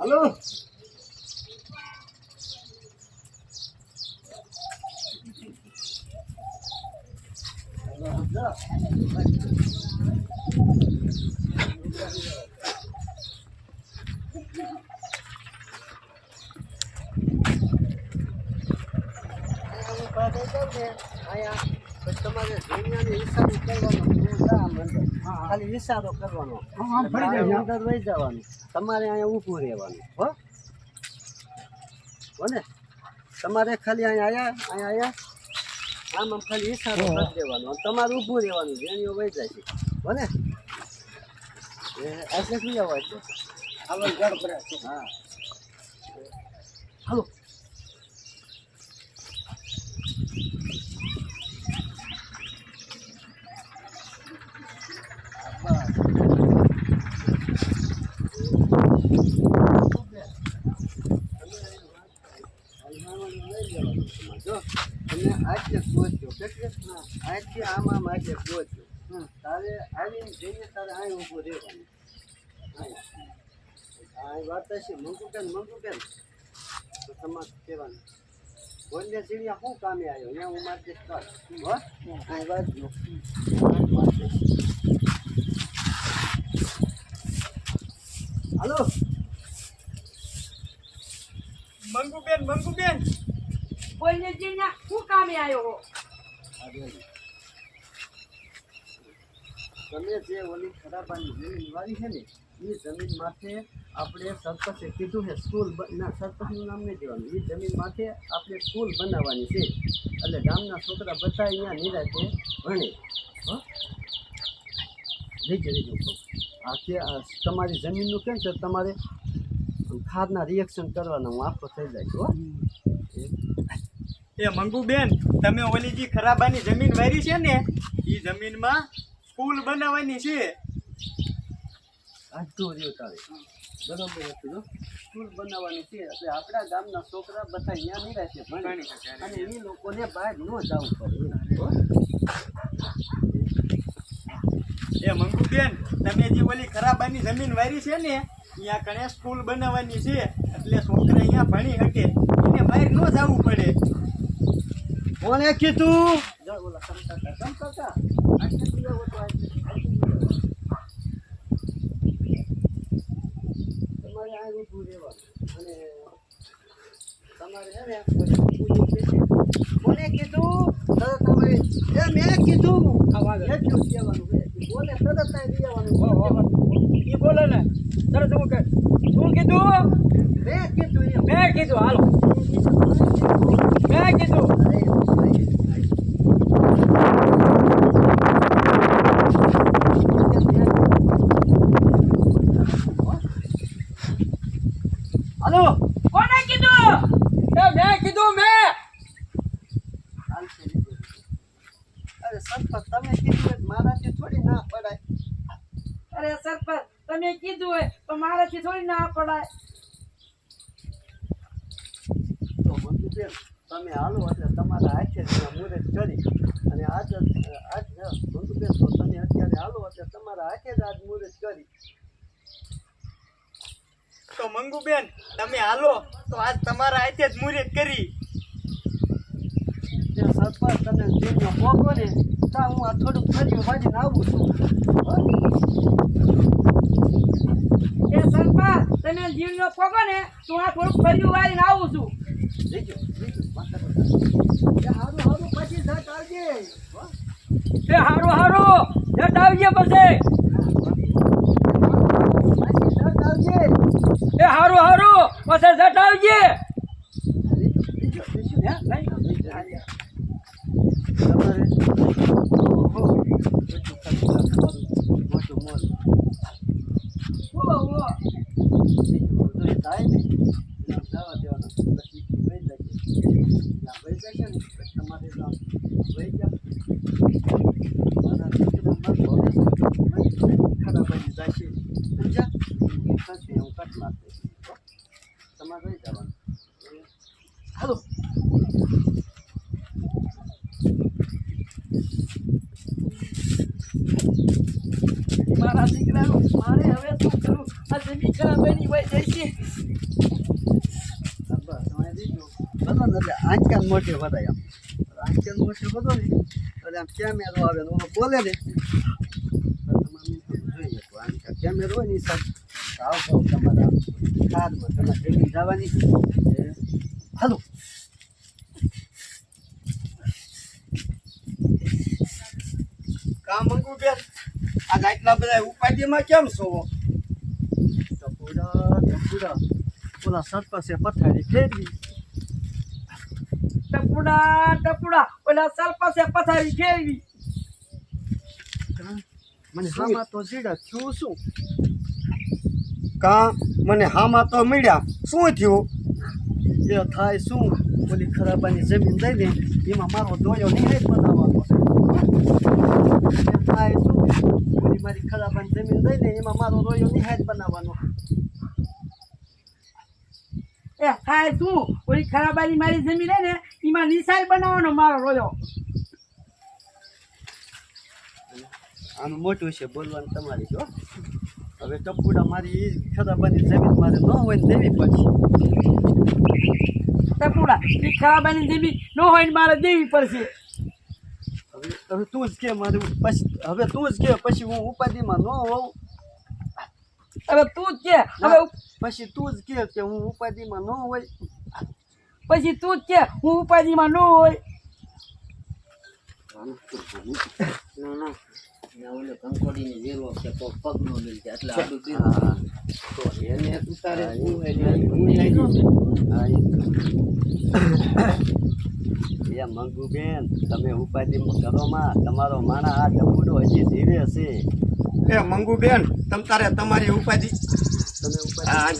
હાલો તમારે હિસાબો કરવાનો ખાલી હિસાબો કરવાનો અંદર વહી જવાનું તમારે અહીંયા ઊભું રહેવાનું હો ને તમારે ખાલી અહીંયા આયા આમ ખાલી હિસાબો કરી દેવાનો તમારે ઊભું રહેવાનું જેણીઓ વહી જાય છે હો ને એટલે શું અવાજ છે હાલો ઘર પર હા હાલો આજથી આમ આજે પહોંચ્યો તારે આવીને જઈને તારે અહીં ઊભું રહેવાનું વાત છે મંગુ કેમ તો તમારે કહેવાનું બોલને સીડિયા શું કામે આવ્યો અહીંયા હું મારી કર અહીં વાત હાલો મંગુબેન બોલને સીડિયા શું કામે આવ્યો તમે જે ઓલી ખરાબાની જમીન વાળી છે ને એ જમીન માથે આપણે સરપંચે કીધું છે સ્કૂલ ના સરપંચનું નામ નહીં દેવાનું એ જમીન માથે આપણે સ્કૂલ બનાવવાની છે એટલે ગામના છોકરા બધા અહીંયા નિરાતે ભણે લીધું આ કે તમારી જમીનનું કેમ છે તમારે ખાદના રિએક્શન કરવાના હું આખો થઈ જાય હો એ મંગુબેન તમે ઓલી જે ખરાબાની જમીન વારી છે ને એ જમીનમાં સ્કૂલ બનાવવાની છે આજતું રહ્યું તારે બરોબર હતું સ્કૂલ બનાવવાની છે એટલે આપણા ગામના છોકરા બધા અહીંયા નિરાશે ભણે અને એ લોકોને બહાર ન જવું પડે એ મંગુબેન તમે જે ઓલી ખરાબાની જમીન વારી છે ને અહીંયા કણે સ્કૂલ બનાવવાની છે એટલે છોકરા અહીંયા ભણી શકે એને બહાર ન જવું પડે કોને કીધું તમારે આ ઊભું રહેવાનું અને તમારે છે ને કોને કીધું તમારે મેં કીધું એટલું કહેવાનું બોલે તરત રહેવાનું એ બોલે ને તરત હું કે શું કીધું મેં કીધું મેં કીધું હાલો મેં કીધું હાલો કોને કીધું મેં કીધું મેં અરે સરપંચ તમે કીધું મારાથી થોડી ના પડાય અરે સરપંચ તમે કીધું હોય તો મારાથી થોડી ના પડાય તો મંજુબેન તમે હાલો એટલે તમારા હાથે મુહૂર્ત કરી અને આજ મંજુબેન તો તમે અત્યારે હાલો એટલે તમારા હાથે જ આજ મુહૂર્ત કરી તો મંગુબેન તમે હાલો તો આજ તમારા હાથે જ મુહૂર્ત કરી તે સરપંચ તમે જેને પોગો ને ત્યાં હું આ થોડુંક ફરી વાજીને આવું છું એ સરપંચ તમે જીવનો પોગો ને તો આ થોડુંક ફરી વાળીને આવું છું લીજો હારું પછી જાત આવજે એ હારું જટ આવજે પછી જાત આવજે એ હારું પછી જટ આવજે તમારે થાય ને જવા દેવાના પછી વહી જશે ને તમારે વહી જાવ મારા ખરાબ બની જશે સમજા થશે હું કટ મારશે તમારે વહી જવાનું હાલો મારા દીકરાનું મારે હવે શું કરું? આ જમીન ખરાબ બની હોય જાય છે. અબ્બા તમે દીધું બધો ને એટલે આંચકાન મોટી વધાય આમ આંચકાન મોટી વધો ને એટલે આમ કેમેરો આવે ને ઓલો બોલે ને તો તમારે જોઈએ તો આંચકા કેમેરો હોય ને એ સાહેબ આવ તમારા કારમાં તમારે જમીન જવાની હાલો કામ મંગુ બેન આ આટલા બધા ઉપાધિમાં કેમ છો? ટપુડા ઓલા સરપંચે પથારી ફેરવી ટપુડા ઓલા સરપંચે પથારી ફેરવી. મને હામાં તો જીડા થયું શું કા મને હામાં તો મળ્યા શું થયું? એ થાય શું ઓલી ખરાબાની જમીન દઈ દે એમાં મારો દોયો નિહાય બનાવવાનો છે એ થાય શું ઓલી મારી ખરાબાની જમીન દઈ દે એમાં મારો દોયો નિહાય બનાવવાનો એ થાય શું? ઓલી ખરાબાની મારી જમીન હે ને એમાં નિશાળ બનાવવાનો મારો રોયો. આનું મોટું છે બોલવાનું તમારી જો હવે ટપુડા મારી ખરાબાની જમીન મારે ન હોય ને દેવી પડશે ટપુડા એ ખરાબાની જમીન ન હોય ને મારે દેવી પડશે. હવે તું જ કે મારે પછી હવે તું જ કે પછી હું ઉપાધિમાં ન હોઉં હવે તું જ કે હવે પછી તું જ કે હું ઉપાધિમાં ન હોય પછી તું જ કે હું ઉપાધિમાં ન હોય. મંગુ બેન તમે ઉપાધિ કરો માં તમારો માણા આ ટપુડો હજી જીવે છે. એ મંગુ બેન તમ તારે તમારી ઉપાધિ તમે હા. ઉપાધિ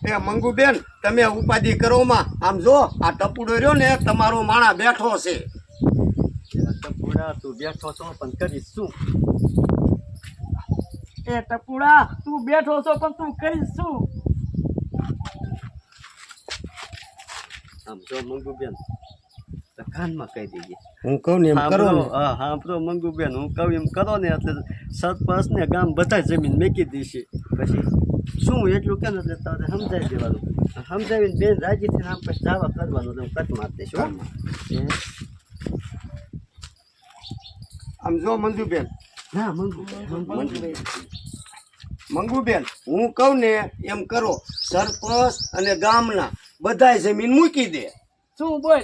એ મંગુ બેન તમે ઉપાધિ કરો માં આમ જો આ ટપુડો રહ્યો ને તમારો માણા બેઠો છે. ટપુડા તું બેઠો છો પણ કરીશ શું? એ ટપુડા તું બેઠો છો પણ તું કરીશ શું? આમ જો મંગુ બેન તો કાનમાં કહી દઈએ હું કહું ને એમ કરો ને. હા સાંભળો મંગુ બેન હું કહું એમ કરો ને એટલે સરપંચ ને ગામ બધા જમીન મેકી દેશે પછી શું એટલું કે ને એટલે તારે સમજાવી દેવાનું સમજાવીને બેન રાજી થઈને આમ પછી દાવા કરવાનો એટલે હું કટ મારી દઈશ હો. આમ જો મંજુબેન ના મંગુ મંગુબેન હું કહું ને એમ કરો સરપંચ અને ગામના બધાય જમીન મૂકી દે. શું બોલ?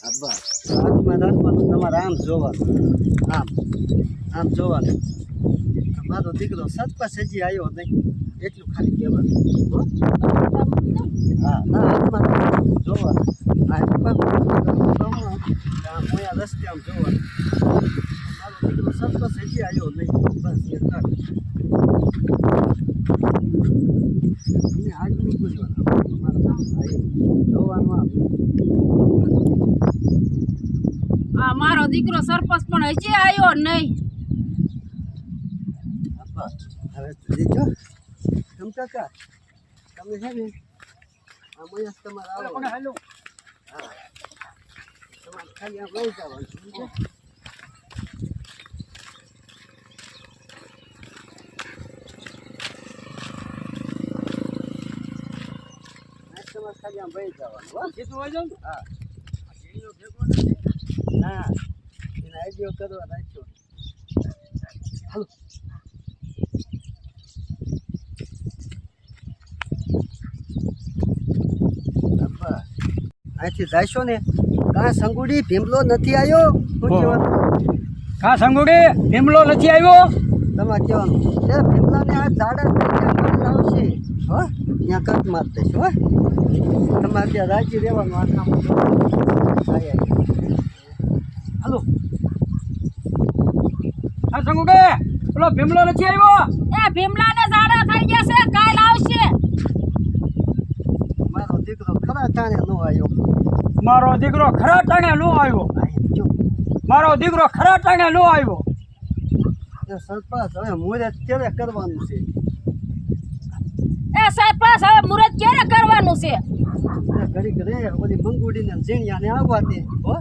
અબ્બા હાથમાં રાખવાનું તમારે આમ જોવાનું આમ જોવાનું મારો દીકરો સરપંચ હજી આવ્યો નહીં એટલું ખાલી કહેવાનું હો? હા ના હાથમાં જોવાનું આમ રસ્તે આમ જોવાનું મારો દીકરો સરપંચ હજી આવ્યો નહીં બસ એ કાઢ આજ નહીં બોલવાનું મારા જોવાનું આમ આ મારો દીકરો સરપંચ પણ હજી આવ્યો નહીં. હવે દીજો તમ કાકા તમે છે ને આ મયસ તમારે આવવાનું હેલો હા તમારે ખાલી આમ લઈ જવાનું સમજ્યા? તમારે ખાલી આમ લઈ જવાનું હો સીધું હોય જાવ. હા ભેગો નથી. ના એને આઈડિયો કરવા રાખ્યો હાલો અહીંથી જાશો ને કાં સંગુડી ભીમલો નથી આવ્યો શું કહેવાનું કા સંગુડી ભીમલો નથી આવ્યો? તમારે કહેવાનું એ ભીમલાને આ ઝાડા આવશે હો ત્યાં કટ માર દઈશ હો તમારે ત્યાં રાજી રહેવાનું આ કામ હાલો આ સંગુડી પેલો ભીમલો નથી આવ્યો? એ ભીમલાને ઝાડા થઈ ગયા છે, કાલ આવશે. મારો દીકરો ખરા ટાણે ન આવ્યો મારો દીકરો ખરા ટાણે નો આવ્યો. જો મારો દીકરો ખરા ટાણે નો આવ્યો. એ સરપંચ હવે મુહૂર્ત ક્યારે કરવાનું છે? એ સરપંચ હવે મુહૂર્ત ક્યારે કરવાનું છે? ઘડીક રે ઓલી મંગુડીને ઝીણિયાને આવવા દે હો.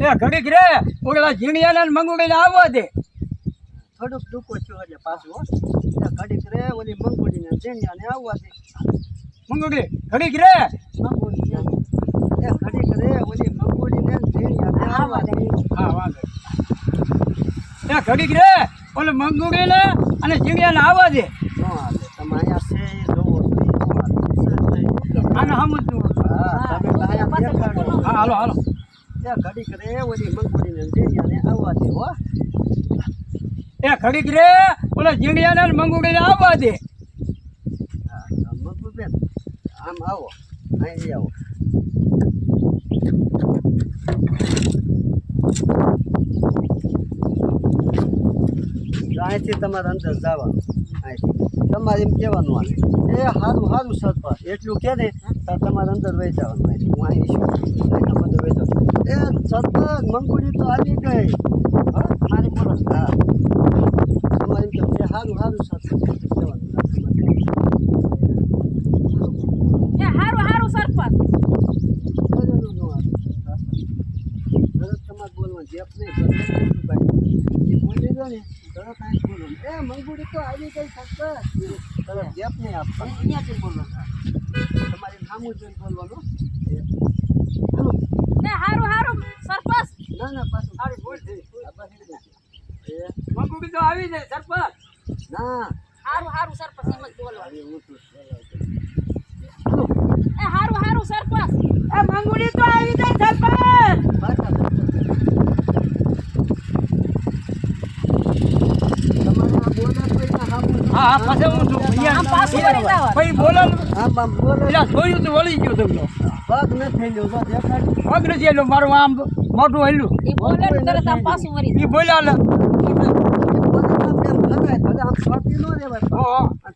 એ ઘડીક રે ઓલા ઝીણિયાને મંગુડીને આવવા દે. થોડુંક ડૂકો થયો એટલે પાછું હો. એ ઘડીક રે ઓલી મંગુડીને ઝીણિયાને આવવા દે. મંગુડી ઘડીક રે. મંગુડી એ ઘડીક રે ઓલી મંગુડીને ઝીણિયાને આવવા દે. હા વાંધો. એ ઘડીક રે ઓલે મંગુડીને અને ઝીણિયાને આવવા દે. નો હાલે તમે અહીંયા છે એ જોવો તો એ નો હાલે. આને સમજતું. હા તમે તો અહીંયા દેખાડો. હા હાલો હાલો. એ ઘડીક રે ઓલી મંગુડીને ઝીણિયાને આવવા દે હો. એ ઘડીક રે ઓલા ઝીણિયાને અને મંગુડીને આવવા દે. હા મંગુબેન આમ આવો અહીં આવો. અહીંથી તમારે અંદર જવાનું. અહીંથી તમારે એમ કહેવાનું આને એ સારું સારું સરપંચ એટલું કહે ને તો તમારે અંદર વહી જવાનું. અહીંથી હું અહીં છું અહીંથી અંદર વહી જાઉં. એ સરપંચ મંગુડી તો આવી ગઈ. હા મારી બોલો. હા તમારે એમ કહેવું એ સારું સારું સરપંચ કહેવાનું. એ હારું સરપંચ. તમારે બોલવાનું જેપ નહીં એ બોલી દો ને તરત અહીં બોલવાનું. એ મંગુડી તો આવી ગઈ સરપંચ તરત જેપ નહીં આપવાનું. અહીંયાથી બોલવાનું. તમારે સામું જોઈને બોલવાનું. એ હારું સરપંચ. ના ના પાછું સારી બોલ. આ બસ એ જ છે. એ મંગુડી તો આવી જાય સરપંચ. ના હારું સરપંચ એમ જ બોલવાનું. આવી ઊંચું એ હારું સરપંચ. એ મંગુડી તો આવી ગઈ સરપંચ. પાછા તમારે આ બોલર કોઈના સામું હા હા પાછળ હું છું. આમ પાછું વળી જવાનું. પછી બોલો ને. આમ આમ બોલર પેલા જોયું તો વળી ગયો તમને. પગ ન થઈ ગયો તો દેખાડ. પગ નથી એટલું મારું આમ મોટું હેલું. એ બોલે ને તરત આમ પાછું વળી એ બોલ્યા લે.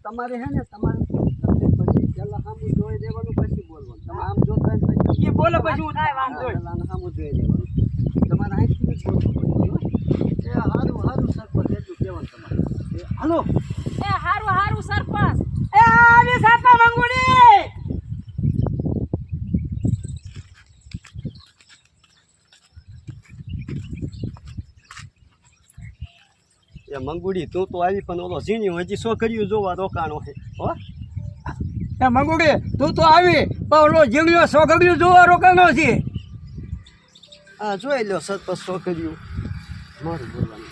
તમારે હે ને તમારે પેલા સામું જોઈ દેવાનું પછી બોલવાનું. તમે આમ જોતા હોય ને પછી એ બોલે પછી હું થાય વાંધો નહીં. પેલા સામું જોઈ દેવાનું. તમારે અહીંથી જ બોલવું પડે. એ સારું સરપંચ એટલું કહેવાનું તમારે. એ હાલો એ હારું સરપંચ. એ આવી સરપંચ મંગુડી. એ મંગુડી તું તો આવી પણ ઓલો ઝીણ્યો હજી છોકરીઓ જોવા રોકાણો છે હો. એ મંગુડી તું તો આવી પણ ઓલો જીવડ્યો સોગડ્યું જોવા રોકાણો છે. હા જોઈ લો સરપંચ છોકરીઓ મારું બોલવાનું.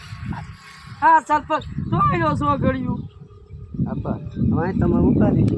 હા સરપંચ જોઈ લો છો ઘડિયું. હા બસ હવે તમે ઉપાડી દો.